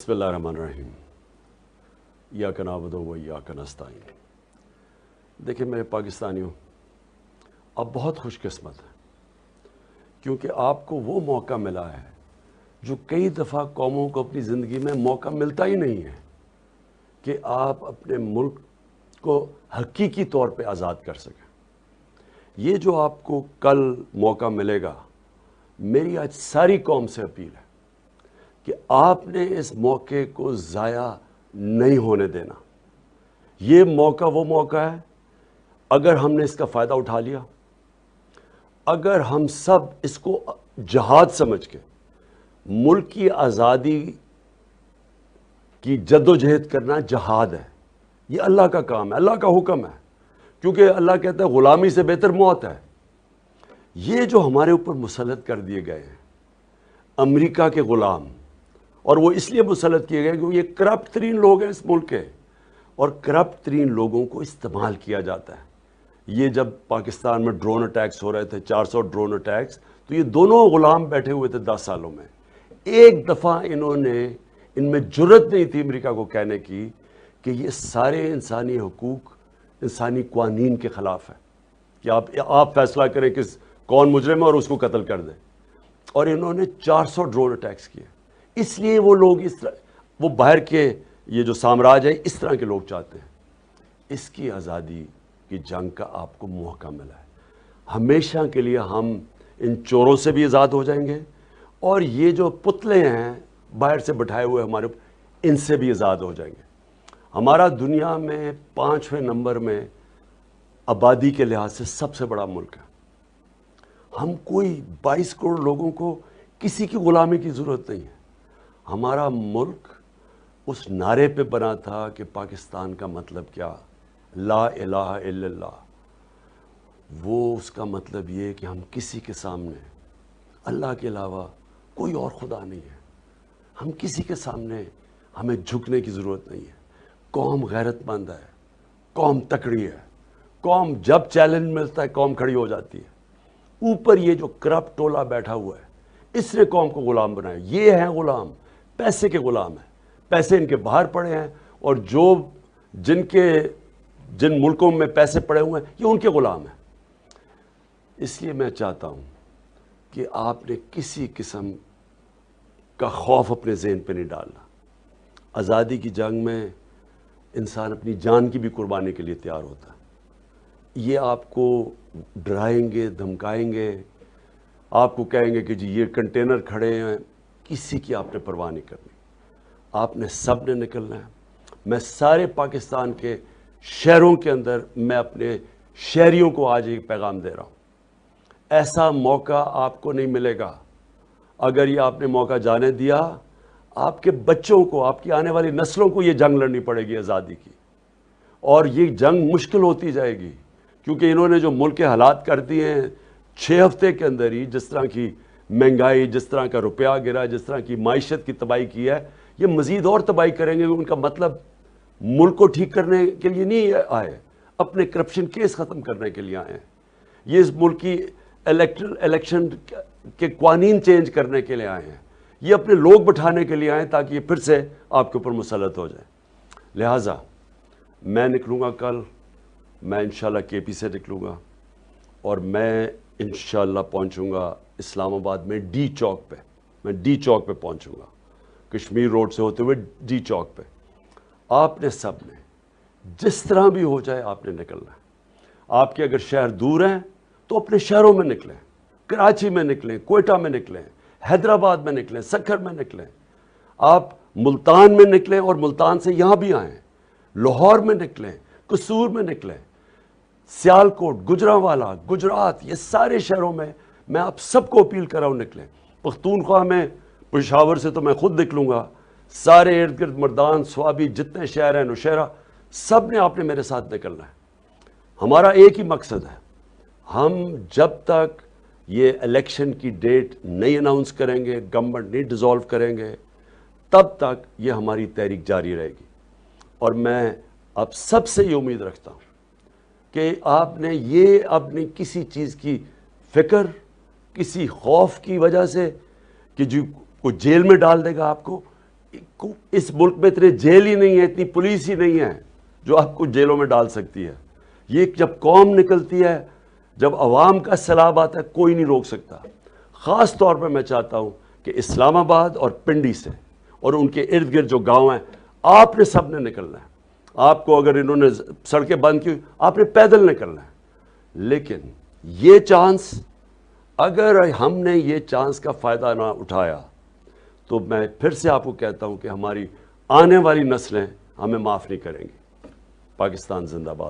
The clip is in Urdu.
بسم اللہ الرحمن الرحیم ایاک نعبد و ایاک نستعین۔ دیکھیں میرے پاکستانیوں، آپ بہت خوش قسمت ہیں کیونکہ آپ کو وہ موقع ملا ہے جو کئی دفعہ قوموں کو اپنی زندگی میں موقع ملتا ہی نہیں ہے کہ آپ اپنے ملک کو حقیقی طور پہ آزاد کر سکیں۔ یہ جو آپ کو کل موقع ملے گا، میری آج ساری قوم سے اپیل ہے کہ آپ نے اس موقع کو ضائع نہیں ہونے دینا۔ یہ موقع وہ موقع ہے، اگر ہم نے اس کا فائدہ اٹھا لیا، اگر ہم سب اس کو جہاد سمجھ کے ملک کی آزادی کی جد و جہد کرنا جہاد ہے۔ یہ اللہ کا کام ہے، اللہ کا حکم ہے، کیونکہ اللہ کہتا ہے غلامی سے بہتر موت ہے۔ یہ جو ہمارے اوپر مسلط کر دیے گئے ہیں امریکہ کے غلام، اور وہ اس لیے مسلط کیے گئے کیونکہ یہ کرپٹ ترین لوگ ہیں اس ملک کے، اور کرپٹ ترین لوگوں کو استعمال کیا جاتا ہے۔ یہ جب پاکستان میں ڈرون اٹیکس ہو رہے تھے، 400 ڈرون اٹیکس، تو یہ دونوں غلام بیٹھے ہوئے تھے 10 سالوں میں۔ ایک دفعہ ان میں جرت نہیں تھی امریکہ کو کہنے کی کہ یہ سارے انسانی حقوق، انسانی قوانین کے خلاف ہے، کہ آپ فیصلہ کریں کہ کون مجرم ہے اور اس کو قتل کر دیں۔ اور انہوں نے 400 ڈرون اٹیکس کیے۔ اس لیے وہ لوگ وہ باہر کے یہ جو سامراج ہے اس طرح کے لوگ چاہتے ہیں۔ اس کی آزادی کی جنگ کا آپ کو موقع ملا ہے۔ ہمیشہ کے لیے ہم ان چوروں سے بھی آزاد ہو جائیں گے، اور یہ جو پتلے ہیں باہر سے بٹھائے ہوئے ہمارے، ان سے بھی آزاد ہو جائیں گے۔ ہمارا دنیا میں 5ویں نمبر میں آبادی کے لحاظ سے سب سے بڑا ملک ہے۔ ہم کوئی 22 کروڑ لوگوں کو کسی کی غلامی کی ضرورت نہیں ہے۔ ہمارا ملک اس نعرے پہ بنا تھا کہ پاکستان کا مطلب کیا، لا الہ الا اللہ۔ وہ اس کا مطلب یہ کہ ہم کسی کے سامنے اللہ کے علاوہ کوئی اور خدا نہیں ہے۔ ہم کسی کے سامنے ہمیں جھکنے کی ضرورت نہیں ہے۔ قوم غیرت مند ہے، قوم تکڑی ہے، قوم جب چیلنج ملتا ہے قوم کھڑی ہو جاتی ہے۔ اوپر یہ جو کرپٹ ٹولہ بیٹھا ہوا ہے، اس نے قوم کو غلام بنایا۔ یہ ہیں غلام، پیسے کے غلام ہیں، پیسے ان کے باہر پڑے ہیں، اور جن ملکوں میں پیسے پڑے ہوئے ہیں یہ ان کے غلام ہیں۔ اس لیے میں چاہتا ہوں کہ آپ نے کسی قسم کا خوف اپنے ذہن پہ نہیں ڈالنا۔ آزادی کی جنگ میں انسان اپنی جان کی بھی قربانی کے لیے تیار ہوتا ہے۔ یہ آپ کو ڈرائیں گے، دھمکائیں گے، آپ کو کہیں گے کہ جی یہ کنٹینر کھڑے ہیں، کسی کی آپ نے پرواہ نہیں کرنی۔ آپ نے سب نے نکلنا ہے۔ میں سارے پاکستان کے شہروں کے اندر میں اپنے شہریوں کو آج ایک پیغام دے رہا ہوں، ایسا موقع آپ کو نہیں ملے گا۔ اگر یہ آپ نے موقع جانے دیا، آپ کے بچوں کو، آپ کی آنے والی نسلوں کو یہ جنگ لڑنی پڑے گی آزادی کی، اور یہ جنگ مشکل ہوتی جائے گی، کیونکہ انہوں نے جو ملک کے حالات کر دیے ہیں 6 ہفتے کے اندر ہی، جس طرح کی مہنگائی، جس طرح کا روپیہ گرا، جس طرح کی معیشت کی تباہی کی ہے، یہ مزید اور تباہی کریں گے۔ ان کا مطلب ملک کو ٹھیک کرنے کے لیے نہیں آئے، اپنے کرپشن کیس ختم کرنے کے لیے آئے ہیں۔ یہ اس ملک کی الیکشن کے قوانین چینج کرنے کے لیے آئے ہیں۔ یہ اپنے لوگ بٹھانے کے لیے آئے ہیں تاکہ یہ پھر سے آپ کے اوپر مسلط ہو جائے۔ لہٰذا میں نکلوں گا کل، میں انشاءاللہ کے پی سے نکلوں گا، اور میں انشاءاللہ پہنچوں گا اسلام آباد میں ڈی چوک پہ۔ میں ڈی چوک پہ پہنچوں گا، کشمیر روڈ سے ہوتے ہوئے ڈی چوک پہ۔ آپ نے سب نے جس طرح بھی ہو جائے آپ نے نکلنا ہے۔ آپ کے اگر شہر دور ہیں تو اپنے شہروں میں نکلیں، کراچی میں نکلیں، کوئٹہ میں نکلیں، حیدرآباد میں نکلیں، سکھر میں نکلیں، آپ ملتان میں نکلیں اور ملتان سے یہاں بھی آئیں، لاہور میں نکلیں، قصور میں نکلیں، سیالکوٹ، گجرانوالہ، گجرات، یہ سارے شہروں میں میں آپ سب کو اپیل کر رہا ہوں نکلیں۔ پختونخوا میں پشاور سے تو میں خود نکلوں گا، سارے ارد گرد مردان، سوابی، جتنے شہر ہیں، نوشہرہ، سب نے آپ نے میرے ساتھ نکلنا ہے۔ ہمارا ایک ہی مقصد ہے، ہم جب تک یہ الیکشن کی ڈیٹ نہیں اناؤنس کریں گے، گورنمنٹ نہیں ڈیزالو کریں گے، تب تک یہ ہماری تحریک جاری رہے گی۔ اور میں اب سب سے یہ امید رکھتا ہوں کہ آپ نے یہ اپنی کسی چیز کی فکر، کسی خوف کی وجہ سے کہ جو کوئی جیل میں ڈال دے گا آپ کو، اس ملک میں اتنے جیل ہی نہیں ہے، اتنی پولیس ہی نہیں ہے جو آپ کو جیلوں میں ڈال سکتی ہے. یہ جب قوم نکلتی ہے، جب عوام کا سیلاب آتا ہے، کوئی نہیں روک سکتا. خاص طور پہ میں چاہتا ہوں کہ اسلام آباد اور پنڈی سے اور ان کے ارد گرد جو گاؤں ہیں، آپ نے سب نے نکلنا ہے. آپ کو اگر انہوں نے سڑکیں بند کی، آپ نے پیدل نکلنا ہے. لیکن یہ چانس، اگر ہم نے یہ چانس کا فائدہ نہ اٹھایا تو میں پھر سے آپ کو کہتا ہوں کہ ہماری آنے والی نسلیں ہمیں معاف نہیں کریں گی. پاکستان زندہ باد.